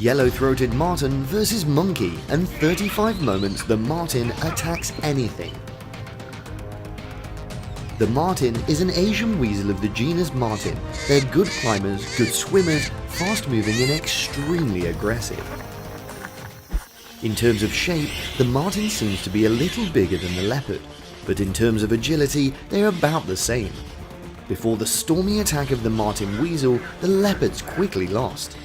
Yellow-throated marten versus monkey, and 35 moments the marten attacks anything. The marten is an Asian weasel of the genus Marten. They're good climbers, good swimmers, fast-moving and extremely aggressive. In terms of shape, the marten seems to be a little bigger than the leopard, but in terms of agility, they're about the same. Before the stormy attack of the marten weasel, the leopards quickly lost.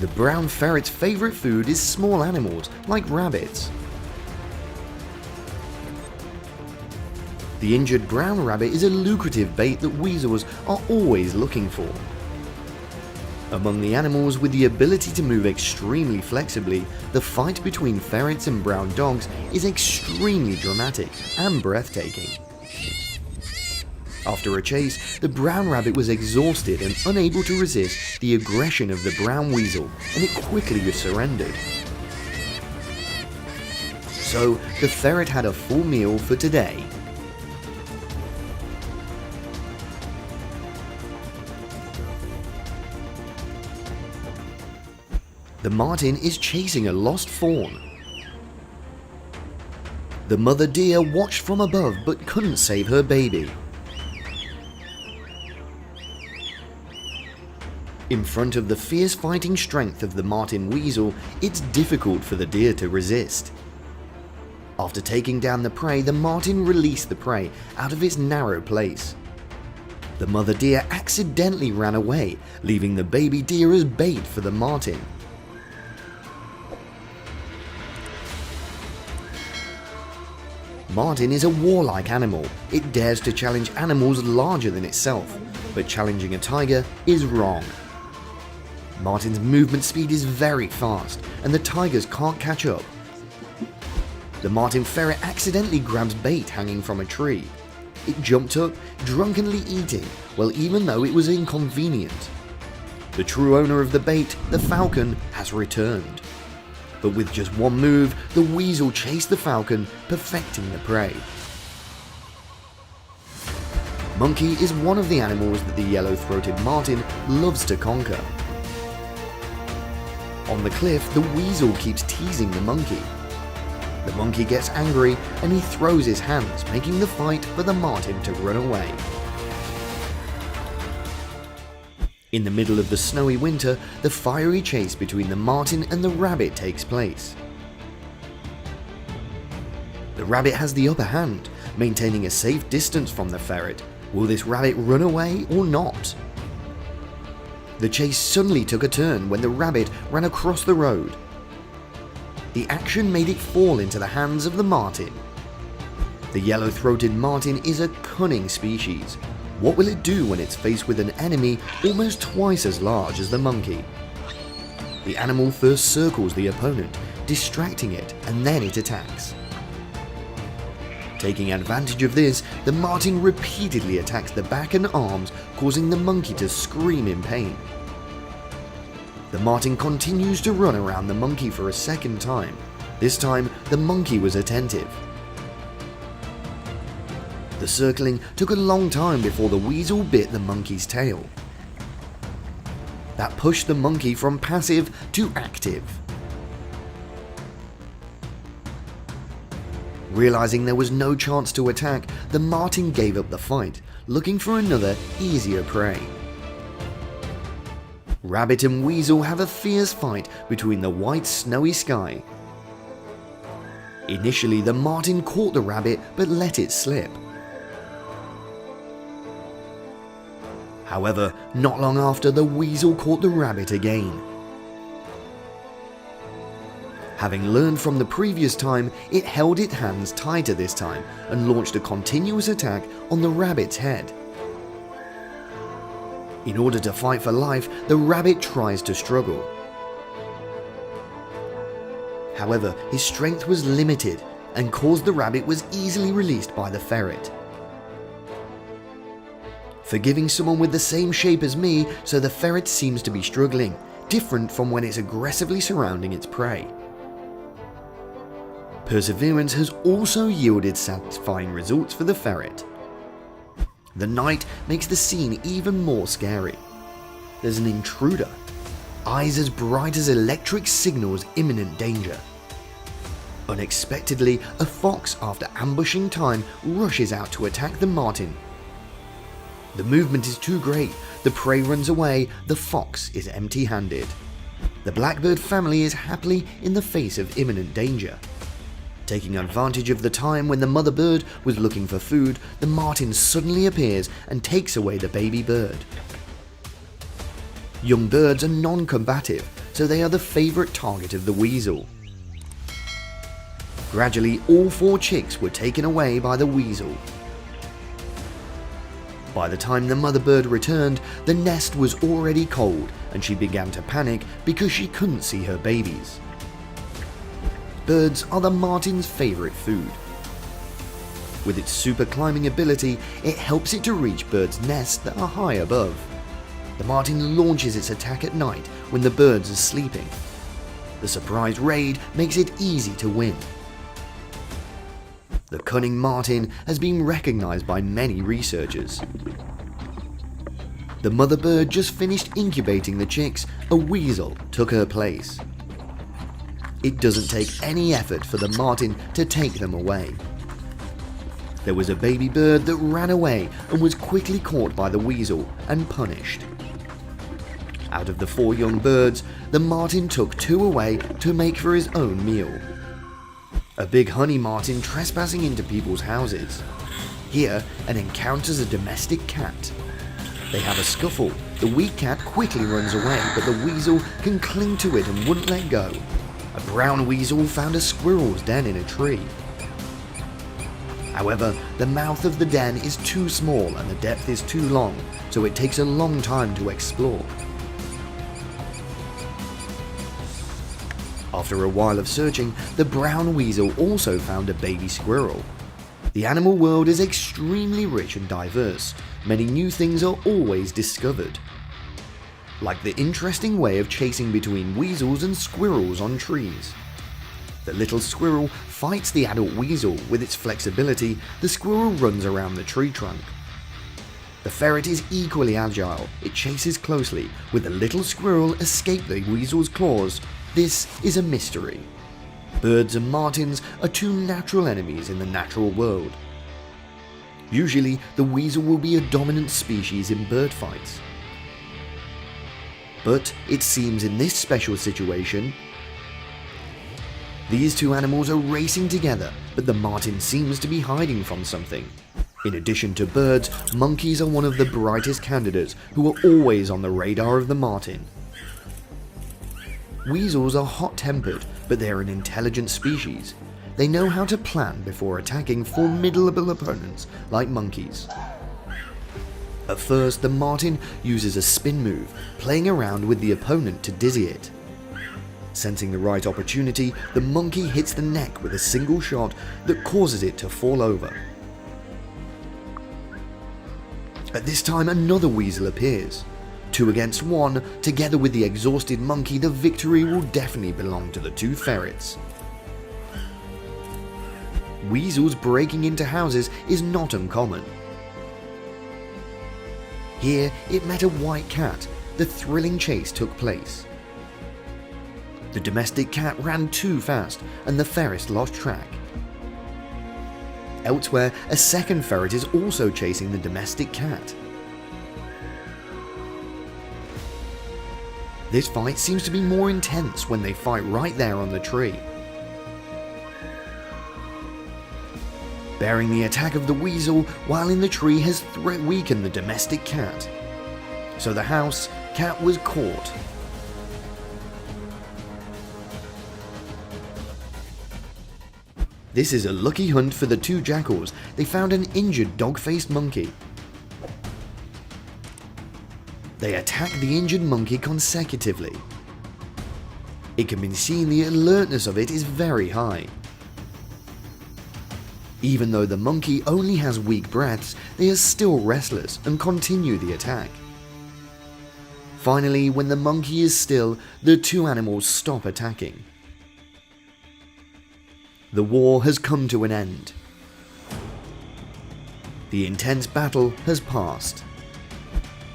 The brown ferret's favourite food is small animals, like rabbits. The injured brown rabbit is a lucrative bait that weasels are always looking for. Among the animals with the ability to move extremely flexibly, the fight between ferrets and brown dogs is extremely dramatic and breathtaking. After a chase, the brown rabbit was exhausted and unable to resist the aggression of the brown weasel, and it quickly surrendered. So, the ferret had a full meal for today. The marten is chasing a lost fawn. The mother deer watched from above but couldn't save her baby. In front of the fierce fighting strength of the marten weasel, it's difficult for the deer to resist. After taking down the prey, the marten released the prey out of its narrow place. The mother deer accidentally ran away, leaving the baby deer as bait for the marten. Marten is a warlike animal. It dares to challenge animals larger than itself, but challenging a tiger is wrong. Marten's movement speed is very fast, and the tigers can't catch up. The marten ferret accidentally grabs bait hanging from a tree. It jumped up, drunkenly eating, well, even though it was inconvenient. The true owner of the bait, the falcon, has returned. But with just one move, the weasel chased the falcon, perfecting the prey. Monkey is one of the animals that the yellow-throated marten loves to conquer. On the cliff, the weasel keeps teasing the monkey. The monkey gets angry and he throws his hands, making the fight for the marten to run away. In the middle of the snowy winter, the fiery chase between the marten and the rabbit takes place. The rabbit has the upper hand, maintaining a safe distance from the ferret. Will this rabbit run away or not? The chase suddenly took a turn when the rabbit ran across the road. The action made it fall into the hands of the marten. The yellow-throated marten is a cunning species. What will it do when it's faced with an enemy almost twice as large as the monkey? The animal first circles the opponent, distracting it, and then it attacks. Taking advantage of this, the marten repeatedly attacks the back and arms, causing the monkey to scream in pain. The marten continues to run around the monkey for a second time. This time, the monkey was attentive. The circling took a long time before the weasel bit the monkey's tail. That pushed the monkey from passive to active. Realizing there was no chance to attack, the marten gave up the fight, looking for another, easier prey. Rabbit and weasel have a fierce fight between the white snowy sky. Initially, the marten caught the rabbit but let it slip. However, not long after, the weasel caught the rabbit again. Having learned from the previous time, it held its hands tighter this time and launched a continuous attack on the rabbit's head. In order to fight for life, the rabbit tries to struggle. However, his strength was limited, and caused the rabbit was easily released by the ferret. Forgiving someone with the same shape as me, so the ferret seems to be struggling, different from when it's aggressively surrounding its prey. Perseverance has also yielded satisfying results for the ferret. The night makes the scene even more scary. There's an intruder. eyes as bright as electric signals imminent danger. Unexpectedly, a fox, after ambushing time, rushes out to attack the marten. The movement is too great, the prey runs away, the fox is empty-handed. The blackbird family is happily in the face of imminent danger. Taking advantage of the time when the mother bird was looking for food, the marten suddenly appears and takes away the baby bird. Young birds are non-combative, so they are the favourite target of the weasel. Gradually, all 4 chicks were taken away by the weasel. By the time the mother bird returned, the nest was already cold and she began to panic because she couldn't see her babies. Birds are the marten's favourite food. With its super climbing ability, it helps it to reach birds' nests that are high above. The marten launches its attack at night when the birds are sleeping. The surprise raid makes it easy to win. The cunning marten has been recognised by many researchers. The mother bird just finished incubating the chicks, a weasel took her place. It doesn't take any effort for the marten to take them away. There was a baby bird that ran away and was quickly caught by the weasel and punished. Out of the 4 young birds, the marten took 2 away to make for his own meal. A big honey marten trespassing into people's houses. Here, it encounters a domestic cat. They have a scuffle. The weak cat quickly runs away, but the weasel can cling to it and wouldn't let go. A brown weasel found a squirrel's den in a tree. However, the mouth of the den is too small and the depth is too long, so it takes a long time to explore. After a while of searching, the brown weasel also found a baby squirrel. The animal world is extremely rich and diverse. Many new things are always discovered. Like the interesting way of chasing between weasels and squirrels on trees. The little squirrel fights the adult weasel. With its flexibility, the squirrel runs around the tree trunk. The ferret is equally agile. It chases closely. Will the little squirrel escape the weasel's claws? This is a mystery. Birds and martens are 2 natural enemies in the natural world. Usually, the weasel will be a dominant species in bird fights. But it seems in this special situation, these 2 animals are racing together, but the marten seems to be hiding from something. In addition to birds, monkeys are one of the brightest candidates who are always on the radar of the marten. Weasels are hot-tempered, but they are an intelligent species. They know how to plan before attacking formidable opponents like monkeys. At first, the marten uses a spin move, playing around with the opponent to dizzy it. Sensing the right opportunity, the monkey hits the neck with a single shot that causes it to fall over. At this time, another weasel appears. 2 against 1, together with the exhausted monkey, the victory will definitely belong to the 2 ferrets. Weasels breaking into houses is not uncommon. Here, it met a white cat. The thrilling chase took place. The domestic cat ran too fast, and the ferret lost track. Elsewhere, a second ferret is also chasing the domestic cat. This fight seems to be more intense when they fight right there on the tree. Bearing the attack of the weasel while in the tree has weakened the domestic cat. So the house cat was caught. This is a lucky hunt for the 2 jackals. They found an injured dog-faced monkey. They attack the injured monkey consecutively. It can be seen the alertness of it is very high. Even though the monkey only has weak breaths, they are still restless and continue the attack. Finally, when the monkey is still, the 2 animals stop attacking. The war has come to an end. The intense battle has passed.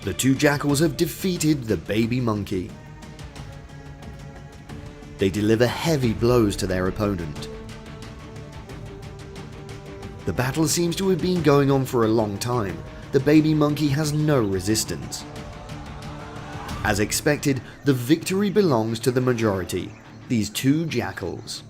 The 2 jackals have defeated the baby monkey. They deliver heavy blows to their opponent. The battle seems to have been going on for a long time. The baby monkey has no resistance. As expected, the victory belongs to the majority, these two jackals.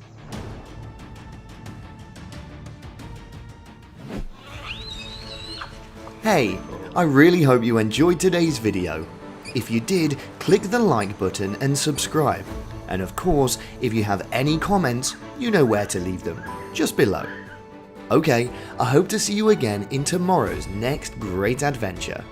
Hey, I really hope you enjoyed today's video. If you did, click the like button and subscribe. And of course, if you have any comments, you know where to leave them, just below. Okay, I hope to see you again in tomorrow's next great adventure.